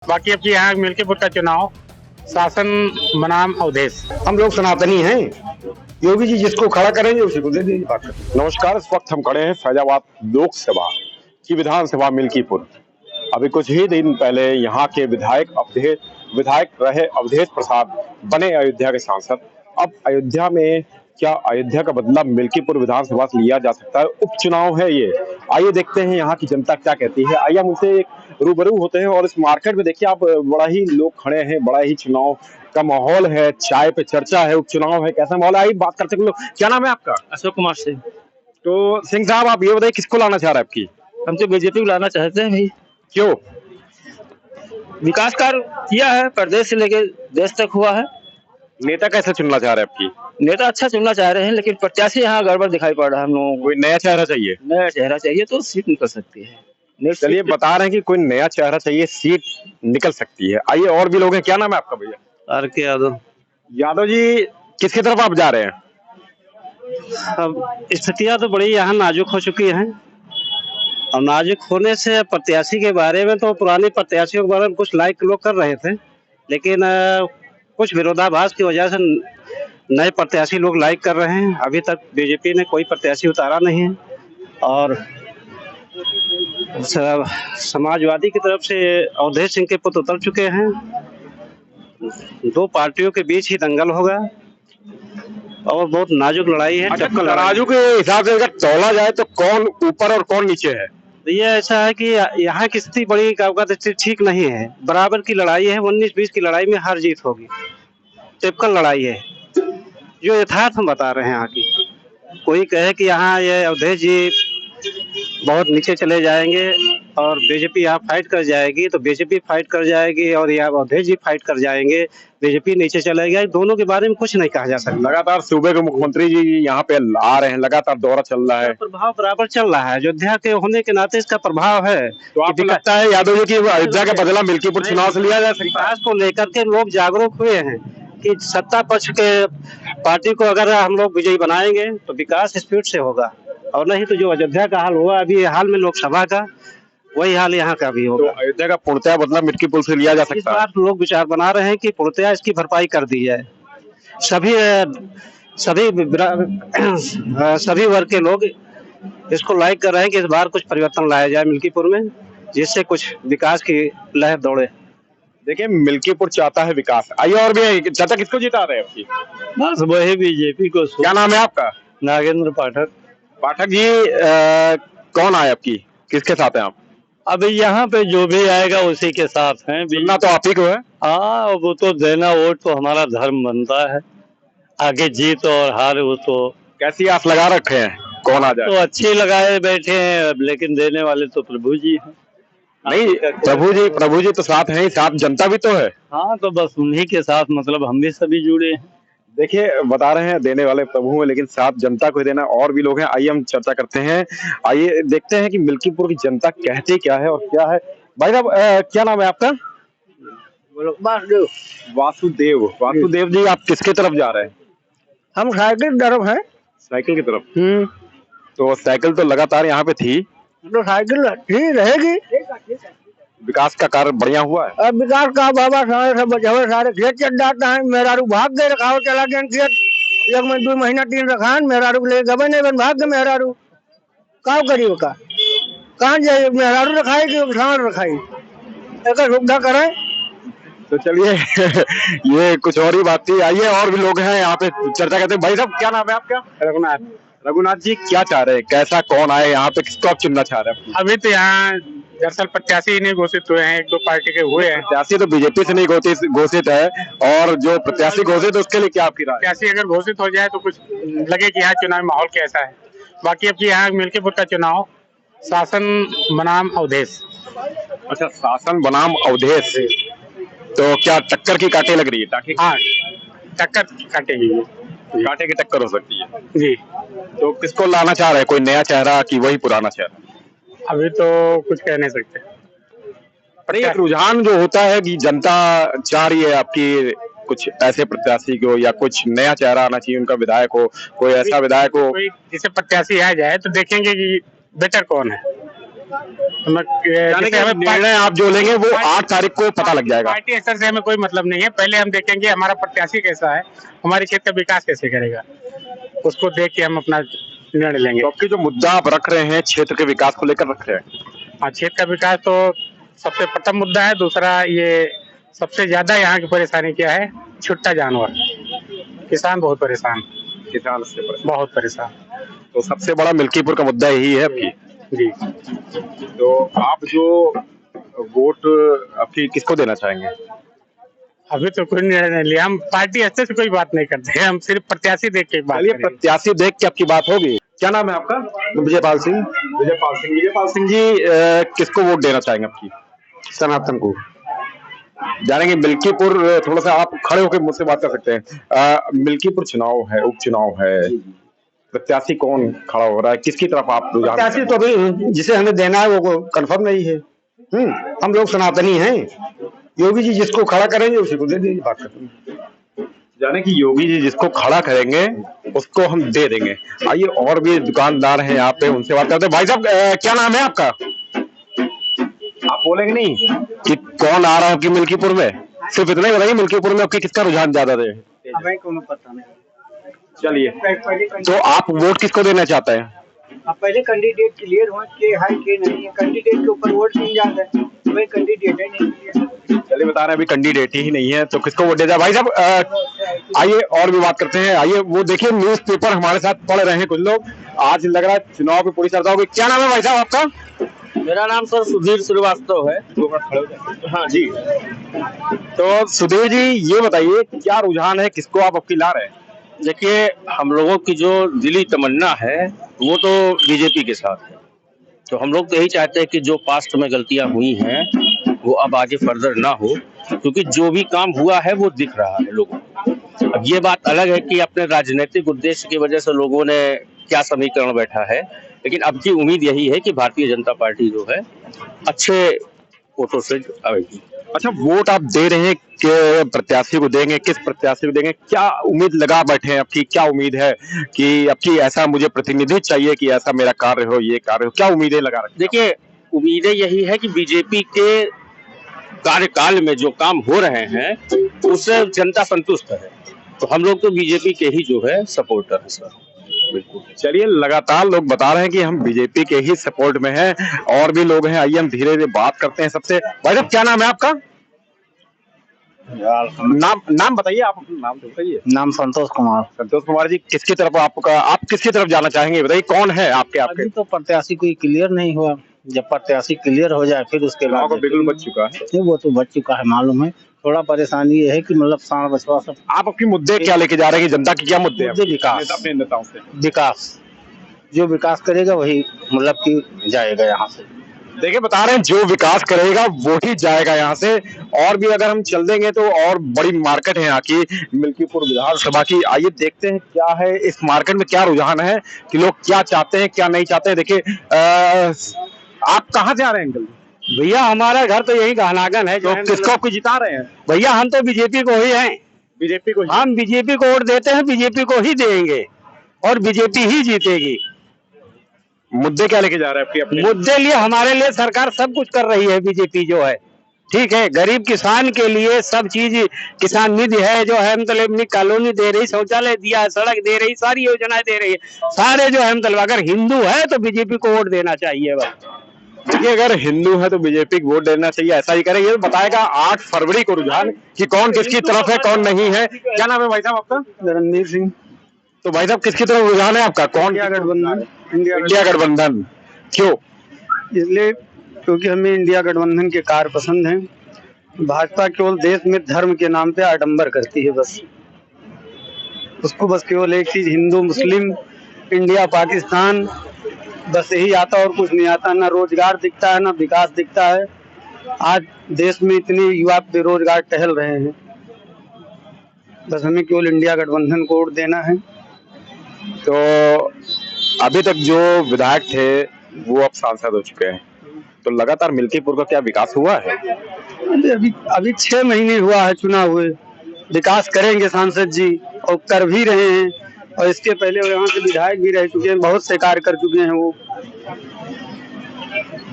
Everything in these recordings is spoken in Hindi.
बाकी अब यहाँ मिल्कीपुर का चुनाव शासन बनाम अवधेश। हम लोग सनातनी हैं, योगी जी जिसको खड़ा करेंगे उसी को दे दीजिए। बात करें। नमस्कार, इस वक्त हम खड़े हैं फैजाबाद लोकसभा की विधानसभा मिल्कीपुर। अभी कुछ ही दिन पहले यहाँ के विधायक रहे अवधेश प्रसाद बने अयोध्या के सांसद। अब अयोध्या में क्या अयोध्या का बदला मिल्कीपुर विधानसभा से लिया जा सकता है? उपचुनाव है ये, आइए देखते हैं यहाँ की जनता क्या कहती है। आइए हम उनसे रूबरू होते हैं। और इस मार्केट में देखिए आप, बड़ा ही लोग खड़े हैं, बड़ा ही चुनाव का माहौल है, चाय पे चर्चा है, उपचुनाव है, कैसा माहौल है आइए बात करते हैं लोग। क्या नाम है आपका? अशोक कुमार सिंह। तो सिंह साहब, आप ये बताइए किसको लाना चाह रहे हैं आपकी? हम तो बीजेपी को लाना चाहते हैं भाई। क्यों? विकास कार्य किया है, प्रदेश से लेकर देश तक हुआ है। नेता कैसे चुनना चाह रहे हैं आपकी? नेता अच्छा चुनना चाह रहे हैं, लेकिन प्रत्याशी यहाँ गड़बड़ दिखाई पड़ रहा है हम लोगों को। कोई नया चेहरा चाहिए? नया चेहरा चाहिए तो सीट निकल सकती है। चलिए, बता रहे हैं कि कोई नया चेहरा चाहिए, सीट निकल सकती है। आइए और भी लोग हैं। क्या नाम है आपका भैया? RK यादव। यादव जी, किसकी तरफ आप जा रहे हैं? अब स्थितियां तो बड़ी यहाँ नाजुक हो चुकी हैं, और नाजुक होने से प्रत्याशी के बारे में तो पुराने प्रत्याशियों के बारे में कुछ लाइक लोग कर रहे थे, लेकिन कुछ विरोधाभास की वजह से नए प्रत्याशी लोग लाइक कर रहे हैं। अभी तक बीजेपी ने कोई प्रत्याशी उतारा नहीं है, और समाजवादी की तरफ से अवधेश सिंह के पुत्र उतर चुके हैं। दो पार्टियों के बीच ही दंगल होगा और बहुत नाजुक लड़ाई है। अच्छा, तराजू के हिसाब से अगर तौला जाए तो कौन ऊपर और कौन नीचे है? ये ऐसा है कि यहाँ की स्थिति बड़ी ठीक नहीं है। बराबर की लड़ाई है, 19-20 की लड़ाई में हार जीत होगी। टिपिकल लड़ाई है, जो यथार्थ हम बता रहे हैं यहाँ की। कोई कहे कि यहाँ ये अवधेश जी बहुत नीचे चले जाएंगे और बीजेपी यहाँ फाइट कर जाएगी, तो बीजेपी फाइट कर जाएगी, और यहाँ अवधेश जी फाइट कर जाएंगे, बीजेपी नीचे चले गया। दोनों के बारे में कुछ नहीं कहा जा सकता। लगातार सूबे के मुख्यमंत्री जी यहाँ पे आ रहे हैं, लगातार दौरा चल रहा है, प्रभाव बराबर चल रहा है। अयोध्या के होने के नाते इसका प्रभाव है। तो आपको लगता है यादव जी की अयोध्या का बदला मिल्कीपुर चुनाव से लिया जा सकता है? विकास को लेकर के लोग जागरूक हुए हैं कि सत्ता पक्ष के पार्टी को अगर हम लोग विजयी बनाएंगे तो विकास स्पीड से होगा, और नहीं तो जो अयोध्या का हाल हुआ अभी हाल में लोकसभा का, वही हाल यहाँ का भी होगा। तो अयोध्या का पूर्णतः बदला मिल्कीपुर से लिया जा इस सकता है? बार लोग विचार बना रहे हैं कि पूर्णतः इसकी भरपाई कर दी जाए। सभी सभी वर्ग के लोग इसको लाइक कर रहे हैं कि इस बार कुछ परिवर्तन लाया जाए मिल्कीपुर में, जिससे कुछ विकास की लहर दौड़े। देखिए, मिल्कीपुर चाहता है विकास। आइए और भी। चाचा, किसको जिता रहे हैं आपकी? बस वही बीजेपी को। क्या नाम है आपका? नागेंद्र पाठक। पाठक जी, कौन आए आपकी, किसके साथ हैं आप? अभी यहाँ पे जो भी आएगा उसी के साथ हैं। चुनना तो आप ही को है। हाँ, वो तो देना वोट तो हमारा धर्म बनता है। आगे जीत और हार वो तो कैसी आस लगा रखे हैं, कौन आ जाए? तो अच्छे लगाए बैठे हैं, लेकिन देने वाले तो प्रभु जी हैं। नहीं, प्रभु जी तो साथ हैं ही, साथ जनता भी तो है। हाँ, तो बस उन्हीं के साथ मतलब हम भी सभी जुड़े हैं। देखिए, बता रहे हैं देने वाले प्रभु हैं, लेकिन साथ जनता को ही देना। और भी लोग हैं, आइए हम चर्चा करते हैं। आइए देखते हैं कि मिल्कीपुर की जनता कहती क्या है और क्या है। भाई साहब, क्या नाम है आपका? वासुदेव जी, आप किसके तरफ जा रहे हैं? हम साइकिल तरफ है। साइकिल की तरफ? तो साइकिल तो लगातार यहाँ पे थी, तो साइकिल ठीक रहेगी। विकास का कार्य बढ़िया हुआ है। अब विकास का बाबा सारे खेत चल जाता है। मेरा रू भाग गए, रखाव चला गया खेत, 1 महीना 2 महीना 3 रखान मेरा रू ले गए नहीं, भाग गए मेरा रू का करिए का कहाँ जाइए। मेरा रू रखाई कि किसान रखाई, एक सुविधा करें। तो चलिए ये कुछ और ही बात थी। आइए और भी लोग हैं यहाँ पे, चर्चा करते हैं। भाई साहब, क्या नाम है आपका? रघुनाथ जी, क्या चाह रहे हैं, कैसा कौन आए यहाँ पे, किसको आप चुनना चाह रहे हैं? अभी तो यहाँ दरअसल प्रत्याशी नहीं घोषित हुए हैं, 1-2 पार्टी के हुए हैं। प्रत्याशी तो बीजेपी से नहीं घोषित है, और जो प्रत्याशी घोषित है उसके लिए क्या आपकी राय? प्रत्याशी अगर घोषित हो जाए तो कुछ लगे कि यहाँ चुनाव माहौल कैसा है। बाकी अब यहाँ मिल्कीपुर का चुनाव शासन बनाम अवधेश। अच्छा, शासन बनाम अवधेश। तो क्या टक्कर की कांटे लग रही है? हाँ, टक्कर काटेगी, कांटे की टक्कर हो सकती है जी। तो किसको लाना चाह रहे हैं, कोई नया चेहरा कि वही पुराना चेहरा? अभी तो कुछ कह नहीं सकते। पर एक रुझान जो होता है कि जनता चाह रही है आपकी कुछ ऐसे प्रत्याशी को, या कुछ नया चेहरा आना चाहिए, उनका विधायक हो, कोई ऐसा विधायक हो। कोई जिसे प्रत्याशी आ जाए तो देखेंगे कि बेटर कौन है। यानी कि निर्णय आप जो लेंगे वो 8 तारीख को पता लग जाएगा। पार्टी स्तर से हमें कोई मतलब नहीं है, पहले हम देखेंगे हमारा प्रत्याशी कैसा है, हमारे क्षेत्र का विकास कैसे करेगा, उसको देख के हम अपना निर्णय लेंगे। तो आपके जो मुद्दा आप रख रहे हैं क्षेत्र के विकास को लेकर रख रहे हैं? हाँ, क्षेत्र का विकास तो सबसे प्रथम मुद्दा है। दूसरा, ये सबसे ज्यादा यहाँ की परेशानी क्या है, छुट्टा जानवर, किसान बहुत परेशान, किसान से बहुत परेशान। तो सबसे बड़ा मिल्कीपुर का मुद्दा यही है आपकी जी। तो आप जो वोट आपकी किसको देना चाहेंगे? अभी तो कोई निर्णय नहीं लिया, हम पार्टी स्तर से कोई बात नहीं करते हैं, हम सिर्फ प्रत्याशी देख के बात चलिए, करेंगे। प्रत्याशी देख के आपकी बात होगी। क्या नाम है आपका? विजयपाल सिंह। विजयपाल सिंह जी, किसको वोट देना चाहेंगे आपकी? सनातन को। जानेंगे मिल्कीपुर, थोड़ा सा आप खड़े होकर मुझसे बात कर सकते हैं। मिल्कीपुर चुनाव है, उपचुनाव है, प्रत्याशी कौन खड़ा हो रहा है, किसकी तरफ आप रुझान? प्रत्याशी तो अभी जिसे हमें देना है वो कंफर्म नहीं है। हम लोग सनातनी हैं, योगी जी जिसको खड़ा करेंगे उसी को दे देंगे, बात खत्म। जाने कि योगी जी जिसको खड़ा करेंगे उसको हम दे देंगे। आइए, और भी दुकानदार हैं यहाँ पे, उनसे बात करते हैं। भाई साहब, क्या नाम है आपका? आप बोलेंगे नहीं कि कौन आ रहा है आपकी मिल्कीपुर में? सिर्फ इतना ही बताइए, मिल्कीपुर में आपके किसका रुझान ज्यादा है? हमें कोनो पता नहीं। चलिए, तो आप वोट किसको देना चाहते हैं? अब पहले कैंडिडेट क्लियर हो के है कि नहीं है, कैंडिडेट के ऊपर वोट नहीं जाता है, वही कैंडिडेट है नहीं। चलिए, बता रहे हैं अभी कैंडिडेट ही नहीं है तो किसको वोट दे जाए। भाई साहब, आइए और भी बात करते हैं। आइए, वो देखिए न्यूज़पेपर हमारे साथ पढ़ रहे हैं कुछ लोग। आज लग रहा है चुनाव की पूरी चर्चा होगी। क्या नाम है भाई साहब आपका? मेरा नाम सर सुधीर श्रीवास्तव है। हाँ जी। तो सुधीर जी, ये बताइए क्या रुझान है, किसको आप आपकी ला रहे हैं? देखिए, हम लोगों की जो दिली तमन्ना है वो तो बीजेपी के साथ है। तो हम लोग तो यही चाहते हैं कि जो पास्ट में गलतियां हुई हैं वो अब आगे फर्दर ना हो, क्योंकि जो भी काम हुआ है वो दिख रहा है लोगों को। अब ये बात अलग है कि अपने राजनीतिक उद्देश्य की वजह से लोगों ने क्या समीकरण बैठा है, लेकिन अब की उम्मीद यही है कि भारतीय जनता पार्टी जो है अच्छे वोटों से आएगी। अच्छा, वोट आप दे रहे हैं कि प्रत्याशी को देंगे, किस प्रत्याशी को देंगे, क्या उम्मीद लगा बैठे हैं? आपकी क्या उम्मीद है कि आपकी ऐसा मुझे प्रतिनिधि चाहिए कि ऐसा मेरा कार्य हो, ये कार्य हो, क्या उम्मीदें लगा रखी? देखिए, उम्मीदें यही है कि बीजेपी के कार्यकाल में जो काम हो रहे हैं उससे जनता संतुष्ट है, तो हम लोग तो बीजेपी के ही जो है सपोर्टर है सर। बिल्कुल। चलिए, लगातार लोग बता रहे हैं कि हम बीजेपी के ही सपोर्ट में हैं, और भी लोग हैं। आइए हम धीरे धीरे बात करते हैं सबसे। भाई साहब, क्या नाम है आपका? नाम बताइए, आप अपना नाम बताइए। नाम संतोष कुमार। संतोष कुमार जी, किसकी तरफ आप किसकी तरफ जाना चाहेंगे? बताइए, कौन है आपके? अभी तो प्रत्याशी कोई क्लियर नहीं हुआ, जब प्रत्याशी क्लियर हो जाए फिर उसके बाद बिल्कुल बच चुका है। नहीं, वो तो बच चुका है, मालूम है। थोड़ा परेशानी ये है कि मतलब सांड बचवा सब। आप आपके मुद्दे क्या लेके जा रहे हैं कि जनता की क्या मुद्दे हैं? मुद्दे विकास, अपने नेताओं से विकास, जो विकास करेगा वही मतलब कि जाएगा यहाँ से। देखिए, बता रहे हैं जो विकास करेगा वो ही जाएगा यहाँ से। और भी अगर हम चल देंगे तो और बड़ी मार्केट है यहाँ की, मिल्कीपुर विधानसभा की। आइए देखते हैं क्या है इस मार्केट में, क्या रुझान है कि लोग क्या चाहते हैं, क्या नहीं चाहते हैं। देखिए, आप कहाँ से आ रहे हैं अंकल? भैया, हमारा घर तो यही गहनागन है। तो किसको आपको जिता रहे हैं? भैया, हम तो बीजेपी को ही हैं। बीजेपी को? हम बीजेपी को वोट देते हैं, बीजेपी को ही देंगे और बीजेपी ही जीतेगी। मुद्दे क्या लेके जा रहे हैं आपके अपने? मुद्दे लिए हमारे लिए सरकार सब कुछ कर रही है, बीजेपी जो है, ठीक है। गरीब किसान के लिए सब चीज, किसान निधि है जो है, मतलब अपनी कॉलोनी दे रही, शौचालय दिया है, सड़क दे रही, सारी योजनाएं दे रही है। सारे जो है मतलब अगर हिंदू है तो बीजेपी को वोट देना चाहिए बस। देखिए, अगर हिंदू है तो बीजेपी को वोट देना चाहिए, ऐसा ही करें। ये बताएगा 8 फरवरी को रुझान कि कौन किसकी तरफ है, कौन नहीं है। क्या नाम है भाई साहब आपका? रणवीर सिंह। तो भाई साहब, किसकी तरफ रुझान है आपका? कौन? इंडिया गठबंधन। इंडिया गठबंधन। क्यों? इसलिए क्योंकि हमें इंडिया गठबंधन के कार्य पसंद हैं। भाजपा केवल देश में धर्म के नाम पे आडंबर करती है, बस उसको बस केवल एक चीज, हिंदू मुस्लिम, इंडिया पाकिस्तान, बस यही आता और कुछ नहीं आता। ना रोजगार दिखता है, ना विकास दिखता है। आज देश में इतने युवा बेरोजगार टहल रहे हैं, बस हमें केवल इंडिया गठबंधन को वोट देना है। तो अभी तक जो विधायक थे वो अब सांसद हो चुके हैं, तो लगातार मिल्कीपुर का क्या विकास हुआ है? अभी 6 महीने हुआ है चुनाव हुए। विकास करेंगे सांसद जी, और कर भी रहे हैं, और इसके पहले यहाँ से विधायक भी रह चुके हैं, बहुत से कार्य कर चुके हैं वो।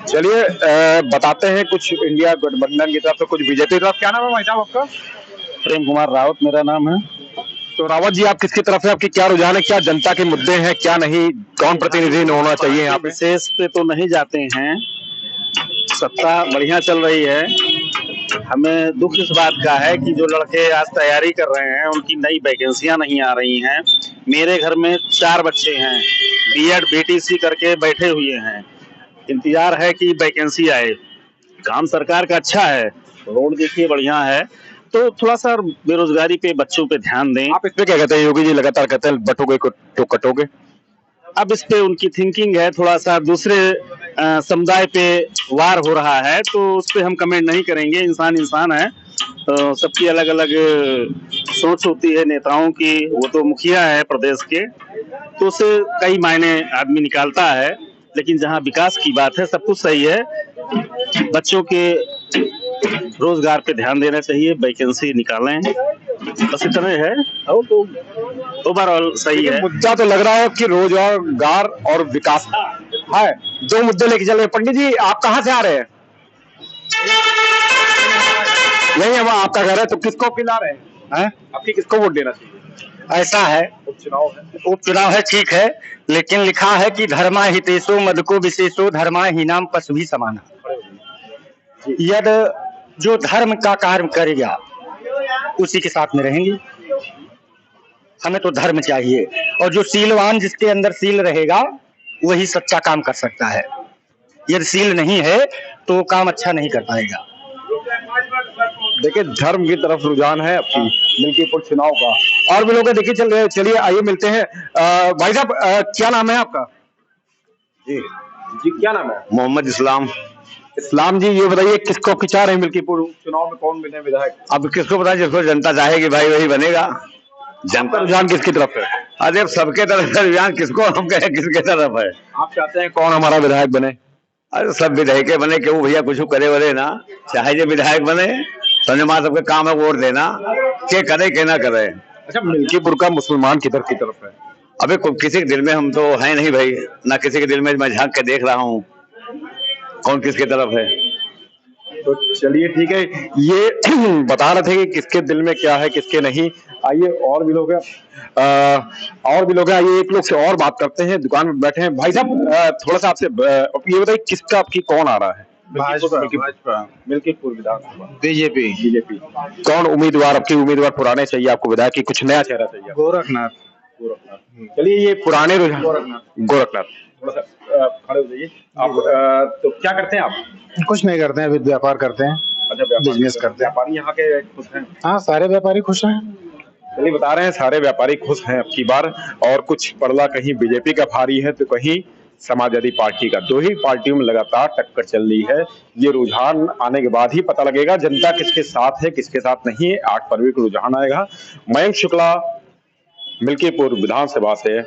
चलिए बताते हैं कुछ इंडिया गठबंधन की तरफ से, कुछ बीजेपी की तरफ। क्या नाम है भाई साहब आपका? प्रेम कुमार रावत मेरा नाम है। तो रावत जी, आप किसकी तरफ है? आपकी क्या रुझान है? क्या जनता के मुद्दे हैं, क्या नहीं? कौन प्रतिनिधि होना चाहिए यहाँ पे? विशेष पे तो नहीं जाते हैं, सत्ता बढ़िया चल रही है। हमें दुख इस बात का है कि जो लड़के आज तैयारी कर रहे हैं उनकी नई वैकेंसियां नहीं आ रही हैं। मेरे घर में 4 बच्चे हैं, बीएड बीटीसी करके बैठे हुए हैं, इंतजार है कि वैकेंसी आए। काम सरकार का अच्छा है, रोड देखिए बढ़िया है, तो थोड़ा सा बेरोजगारी पे बच्चों पे ध्यान दें। आप इस पे क्या कहते हैं? योगी जी लगातार कहते हैं बटोगे तो कटोगे। अब इस पे उनकी थिंकिंग है, थोड़ा सा दूसरे समुदाय पे वार हो रहा है, तो उस पे हम कमेंट नहीं करेंगे। इंसान इंसान है, सबकी अलग अलग सोच होती है नेताओं की। वो तो मुखिया है प्रदेश के, तो उससे कई मायने आदमी निकालता है, लेकिन जहाँ विकास की बात है सब कुछ सही है। बच्चों के रोजगार पे ध्यान देना चाहिए, वैकेंसी निकालें, बस इतना है। और तो ओवरऑल सही है। मुद्दा तो लग रहा है कि रोजगार और विकास है, 2 मुद्दे लेके चल रहे हैं। पंडित जी, आप कहाँ से आ रहे हैं? नहीं, हम आपका घर है, तो किसको खिला रहे हैं? आपकी किसको वोट देना चाहिए? ऐसा है, उपचुनाव है, ठीक है, लेकिन लिखा है कि धर्मा हितेषु मदको विशेषो धर्मा हीनाम पशु भी समाना। यदि जो धर्म का कार्य करेगा उसी के साथ में रहेंगे। हमें तो धर्म चाहिए, और जो सीलवान, जिसके अंदर सील रहेगा वही सच्चा काम कर सकता है। यदि सील नहीं है तो काम अच्छा नहीं कर पाएगा। देखिए, धर्म की तरफ रुझान है आपकी मिल्कीपुर चुनाव का। और भी लोग देखिए चल रहे, चलिए आइए मिलते हैं। भाई साहब, क्या नाम है आपका? जी क्या नाम है? मोहम्मद इस्लाम। इस्लाम जी, ये बताइए किसको खिंचा रहे हैं मिल्कीपुर चुनाव में? कौन बने विधायक? अब किसको पता, जिसको जनता चाहेगी भाई वही बनेगा। जनता रुझान किसकी तरफ है? अरे अब सबके तरफ रुझान, किसको हम कहें किसके तरफ है। आप चाहते हैं कौन हमारा विधायक बने? अरे सब विधायक बने, क्यों भैया कुछ करे वरे ना, चाहे जो विधायक बने, समझ सबका काम है वोट देना, के करे के ना करे। अच्छा, मिल्कीपुर का मुसलमान किधर की तरफ है? अबे किसी के दिल में हम तो है नहीं भाई, ना किसी के दिल में मैं झांक के देख रहा हूँ कौन किसकी तरफ है। तो चलिए ठीक है, ये बता रहे थे कि किसके दिल में क्या है किसके नहीं। आइए और भी लोग हैं, और भी लोग हैं, आइए एक लोग से और बात करते हैं। दुकान में बैठे हैं। भाई साहब, थोड़ा सा आपसे ये बताइए किसका आपकी कौन आ रहा है? भाजपा, मिल्कीपुर विधानसभा बीजेपी। कौन उम्मीदवार आपकी? उम्मीदवार पुराने चाहिए आपको विधायक की कुछ नया चेहरा चाहिए? गोरखनाथ। चलिए, ये पुराने रुझान। गोरखनाथ, थोड़ा सा खड़े हो जाइए आप। तो क्या करते हैं आप? कुछ नहीं करते हैं, अभी व्यापार करते हैं। अच्छा, बिजनेस करते हैं। व्यापारी यहाँ के खुश हैं? हाँ, सारे व्यापारी खुश हैं। चलिए, बता रहे हैं सारे व्यापारी खुश हैं अब की बार। और कुछ पड़ला कहीं बीजेपी का भारी है तो कहीं समाजवादी पार्टी का। 2 ही पार्टियों में लगातार टक्कर चल रही है। ये रुझान आने के बाद ही पता लगेगा जनता किसके साथ है किसके साथ नहीं है। 8 फरवरी को रुझान आएगा। मयंक शुक्ला, मिल्कीपुर विधानसभा से।